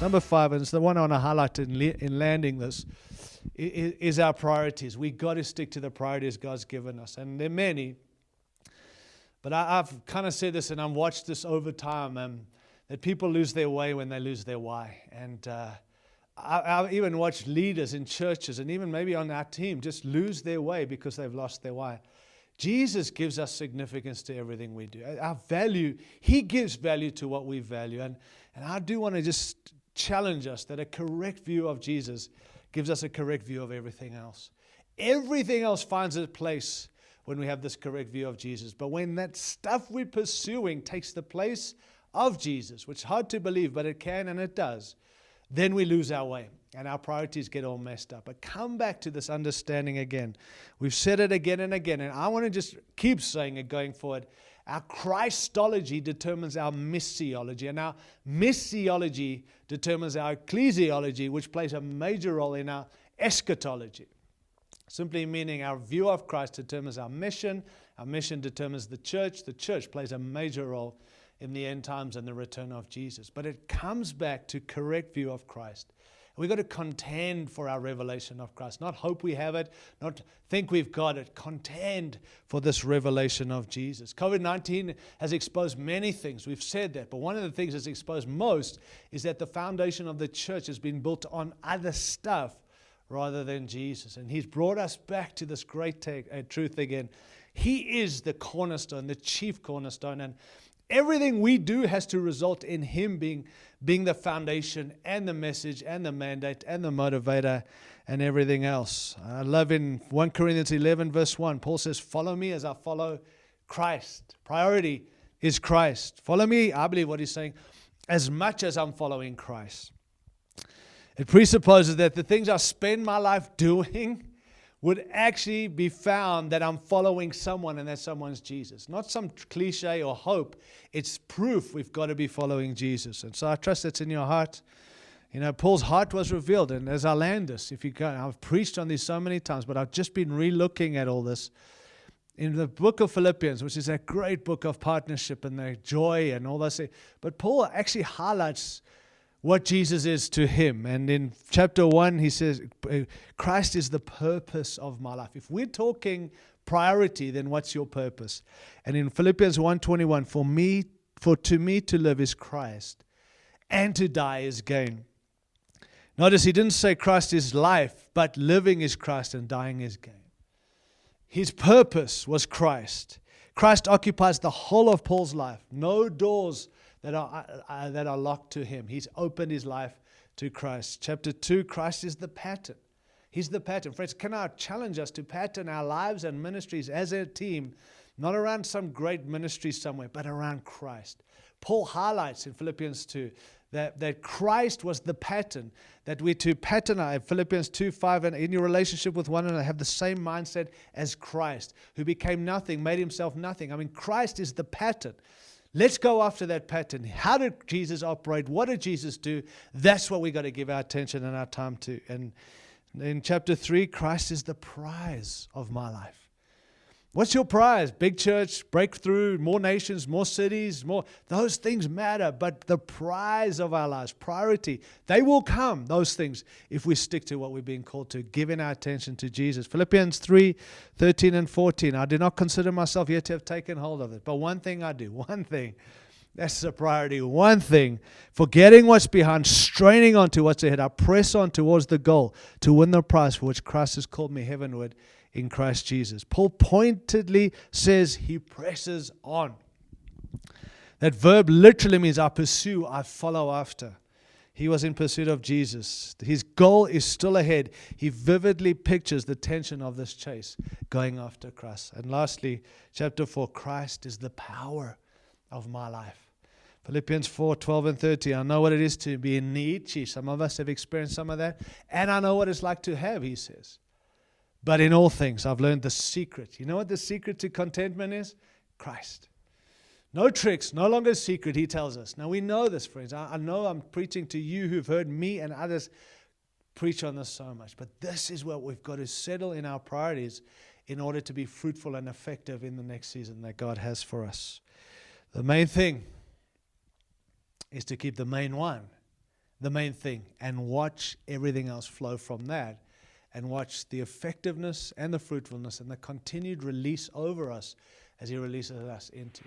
Number 5, and it's the one I want to highlight in landing this, is our priorities. We got to stick to the priorities God's given us. And there are many, but I've kind of said this, and I've watched this over time, that people lose their way when they lose their why. And I've even watched leaders in churches and even maybe on our team just lose their way because they've lost their why. Jesus gives us significance to everything we do. Our value, He gives value to what we value. And I do want to just challenge us that a correct view of Jesus gives us a correct view of everything else. Everything else finds its place when we have this correct view of Jesus. But when that stuff we're pursuing takes the place of Jesus, which is hard to believe, but it can and it does, then we lose our way and our priorities get all messed up. But come back to this understanding again. We've said it again and again, and I want to just keep saying it going forward. Our Christology determines our missiology, and our missiology determines our ecclesiology, which plays a major role in our eschatology. Simply meaning our view of Christ determines our mission determines the church plays a major role in the end times and the return of Jesus. But it comes back to correct view of Christ. We've got to contend for our revelation of Christ. Not hope we have it, not think we've got it. Contend for this revelation of Jesus. COVID-19 has exposed many things. We've said that. But one of the things that's exposed most is that the foundation of the church has been built on other stuff rather than Jesus. And He's brought us back to this great truth again. He is the cornerstone, the chief cornerstone. And everything we do has to result in Him being the foundation and the message and the mandate and the motivator and everything else. I love in 1 Corinthians 11 verse 1, Paul says, follow me as I follow Christ. Priority is Christ. Follow me, I believe what he's saying, as much as I'm following Christ. It presupposes that the things I spend my life doing would actually be found that I'm following someone and that someone's Jesus. Not some cliche or hope. It's proof we've got to be following Jesus. And so I trust that's in your heart. You know, Paul's heart was revealed. And as I land this, if you go, I've preached on this so many times, but I've just been re-looking at all this. In the book of Philippians, which is a great book of partnership and the joy and all those things. But Paul actually highlights what Jesus is to him. And in chapter 1, he says, Christ is the purpose of my life. If we're talking priority, then what's your purpose? And in Philippians 1:21, for to me to live is Christ, and to die is gain. Notice he didn't say Christ is life, but living is Christ and dying is gain. His purpose was Christ. Christ occupies the whole of Paul's life. No doors that are locked to him. He's opened his life to Christ. Chapter 2, Christ is the pattern. He's the pattern. Friends, can I challenge us to pattern our lives and ministries as a team, not around some great ministry somewhere, but around Christ. Paul highlights in Philippians 2 that Christ was the pattern, that we're to pattern Philippians 2:5, and in your relationship with one another, have the same mindset as Christ, who became nothing, made himself nothing. I mean, Christ is the pattern. Let's go after that pattern. How did Jesus operate? What did Jesus do? That's what we got to give our attention and our time to. And in chapter 3, Christ is the prize of my life. What's your prize? Big church, breakthrough, more nations, more cities, more. Those things matter, but the prize of our lives, priority, they will come, those things, if we stick to what we're being called to, giving our attention to Jesus. Philippians 3:13 and 14. I do not consider myself yet to have taken hold of it, but one thing I do, one thing. That's the priority. One thing, forgetting what's behind, straining on to what's ahead, I press on towards the goal to win the prize for which Christ has called me heavenward in Christ Jesus. Paul pointedly says he presses on. That verb literally means I pursue, I follow after. He was in pursuit of Jesus. His goal is still ahead. He vividly pictures the tension of this chase, going after Christ. And lastly, chapter 4, Christ is the power of my life. Philippians 4:12 and 13. I know what it is to be in need. Gee, some of us have experienced some of that. And I know what it's like to have, he says. But in all things, I've learned the secret. You know what the secret to contentment is? Christ. No tricks, no longer a secret, he tells us. Now we know this, friends. I know I'm preaching to you who've heard me and others preach on this so much. But this is what we've got to settle in our priorities in order to be fruitful and effective in the next season that God has for us. The main thing is to keep the main one the main thing, and watch everything else flow from that, and watch the effectiveness and the fruitfulness and the continued release over us as He releases us into.